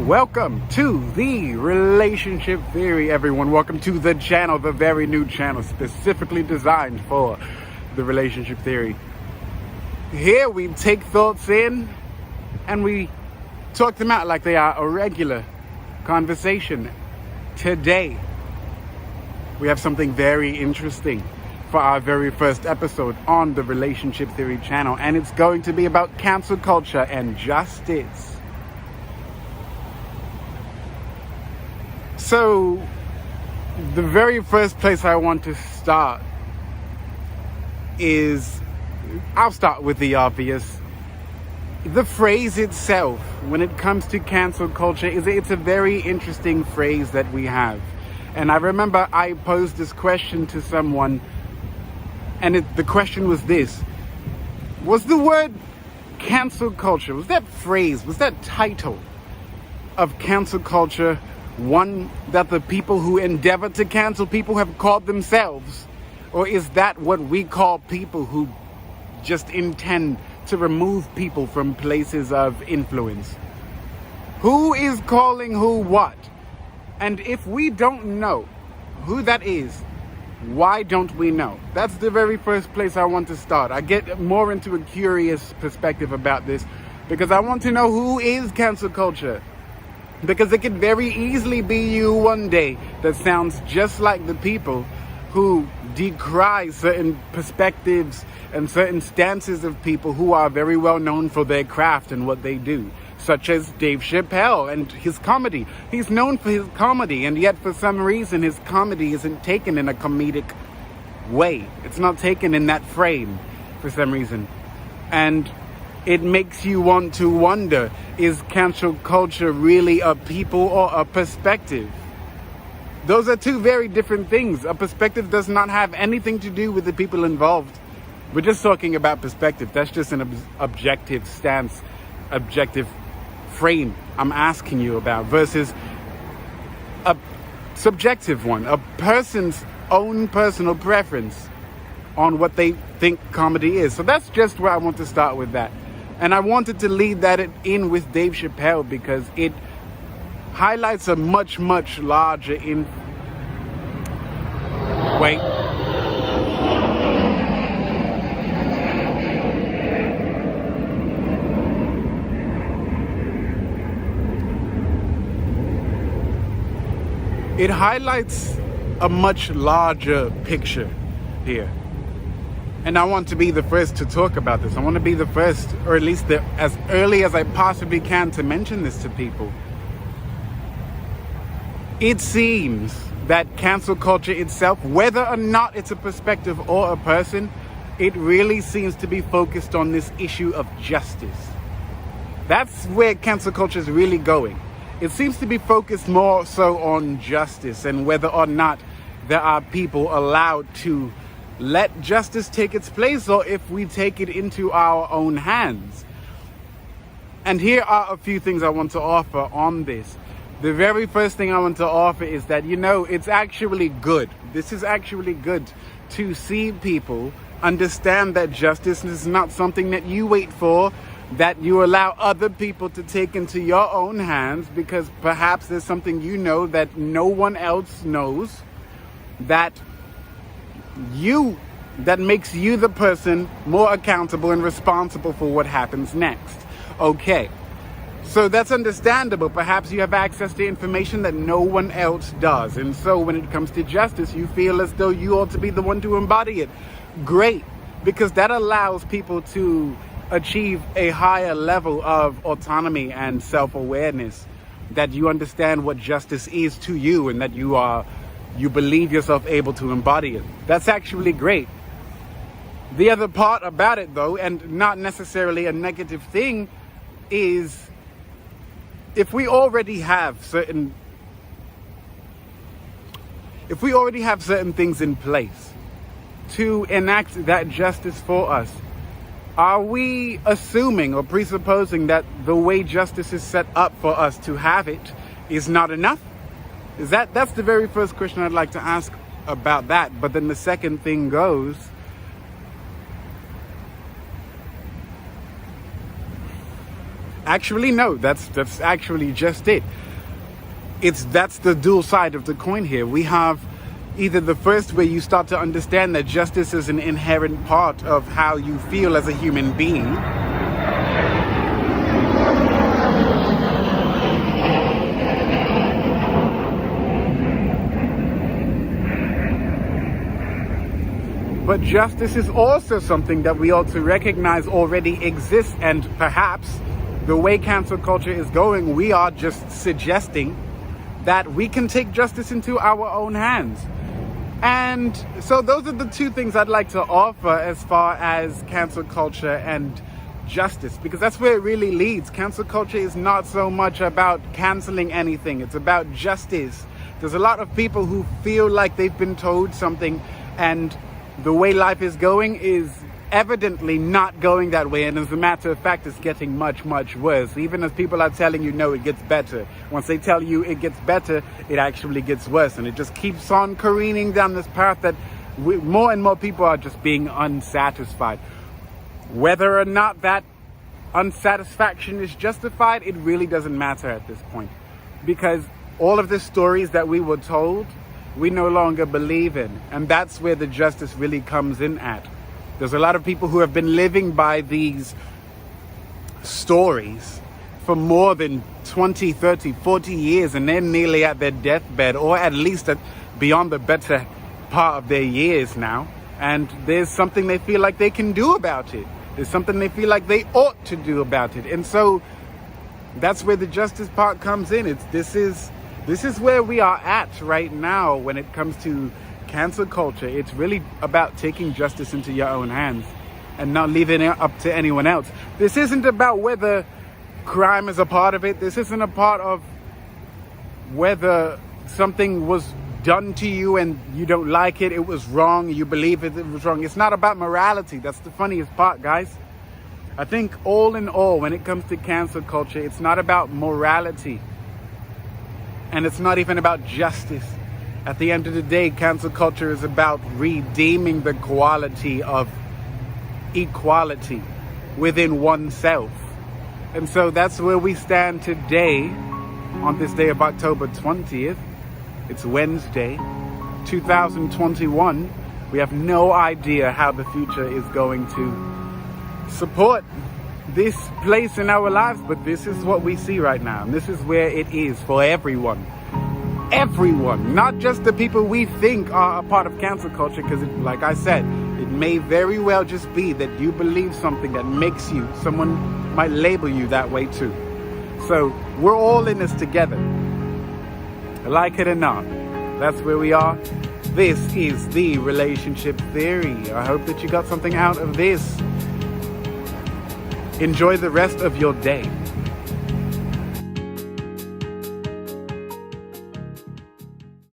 Welcome to the Relationship Theory, everyone. Welcome to the channel, the very new channel specifically designed for the Relationship Theory. Here we take thoughts in and we talk them out like they are a regular conversation. Today, we have something very interesting for our very first episode on the Relationship Theory channel, and it's going to be about cancel culture and justice. So, the very first place I want to start is, I'll start with the obvious. The phrase itself, when it comes to cancel culture, it's a very interesting phrase that we have. And I remember I posed this question to someone, and the question was this: was the word cancel culture, was that phrase, was that title of cancel culture one that the people who endeavor to cancel people have called themselves? Or is that what we call people who just intend to remove people from places of influence? Who is calling who what? And if we don't know who that is, why don't we know? That's the very first place I want to start. I get more into a curious perspective about this because I want to know who is cancel culture. Because it could very easily be you one day that sounds just like the people who decry certain perspectives and certain stances of people who are very well known for their craft and what they do, such as Dave Chapelle and his comedy. He's known for his comedy, and yet for some reason his comedy isn't taken in a comedic way. It's not taken in that frame for some reason. And it makes you want to wonder, is cancel culture really a people or a perspective? Those are two very different things. A perspective does not have anything to do with the people involved. We're just talking about perspective. That's just an objective stance, objective frame I'm asking you about, versus a subjective one, a person's own personal preference on what they think comedy is. So that's just where I want to start with that. And I wanted to lead that in with Dave Chapelle because it highlights a much, much larger It highlights a much larger picture here. And I want to be the first to talk about this. I want to be the first, or at least as early as I possibly can, to mention this to people. It seems that cancel culture itself, whether or not it's a perspective or a person, it really seems to be focused on this issue of justice. That's where cancel culture is really going. It seems to be focused more so on justice and whether or not there are people allowed to let justice take its place, or if we take it into our own hands. And here are a few things I want to offer on this. The very first thing I want to offer is that, it's actually good. This is actually good to see people understand that justice is not something that you wait for, that you allow other people to take into your own hands because perhaps there's something that no one else knows, that makes you the person more accountable and responsible for what happens next. Okay, so that's understandable. Perhaps you have access to information that no one else does, and so when it comes to justice, you feel as though you ought to be the one to embody it. Great, because that allows people to achieve a higher level of autonomy and self-awareness, that you understand what justice is to you and that you believe yourself able to embody it. That's actually great. The other part about it, though, and not necessarily a negative thing, is if we already have certain things in place to enact that justice for us, are we assuming or presupposing that the way justice is set up for us to have it is not enough? That's the very first question I'd like to ask about that. But then the second thing goes, Actually, no, that's actually just it. That's the dual side of the coin here. We have either the first, where you start to understand that justice is an inherent part of how you feel as a human being. But justice is also something that we ought to recognize already exists, and perhaps the way cancel culture is going, we are just suggesting that we can take justice into our own hands. And so those are the two things I'd like to offer as far as cancel culture and justice, because that's where it really leads. Cancel culture is not so much about canceling anything, it's about justice. There's a lot of people who feel like they've been told something, and the way life is going is evidently not going that way, and as a matter of fact, it's getting much, much worse. Even as people are telling you, no, it gets better. Once they tell you it gets better, it actually gets worse, and it just keeps on careening down this path that more and more people are just being unsatisfied. Whether or not that unsatisfaction is justified, it really doesn't matter at this point, because all of the stories that we were told, we no longer believe in, and that's where the justice really comes in at. There's a lot of people who have been living by these stories for more than 20, 30, 40 years, and they're nearly at their deathbed, or at least beyond the better part of their years now. And there's something they feel like they can do about it. There's something they feel like they ought to do about it. And so that's where the justice part comes in. This is where we are at right now when it comes to cancel culture. It's really about taking justice into your own hands and not leaving it up to anyone else. This isn't about whether crime is a part of it. This isn't a part of whether something was done to you and you don't like it, it was wrong, you believe it was wrong. It's not about morality. That's the funniest part, guys. I think all in all, when it comes to cancel culture, it's not about morality. And it's not even about justice. At the end of the day, cancel culture is about redeeming the quality of equality within oneself. And so that's where we stand today on this day of October 20th. It's Wednesday, 2021. We have no idea how the future is going to support this place in our lives, but this is what we see right now. And this is where it is for everyone. Everyone, not just the people we think are a part of cancel culture, because like I said, it may very well just be that you believe something that makes you, someone might label you that way too. So we're all in this together. Like it or not, that's where we are. This is the Relationship Theory. I hope that you got something out of this. Enjoy the rest of your day.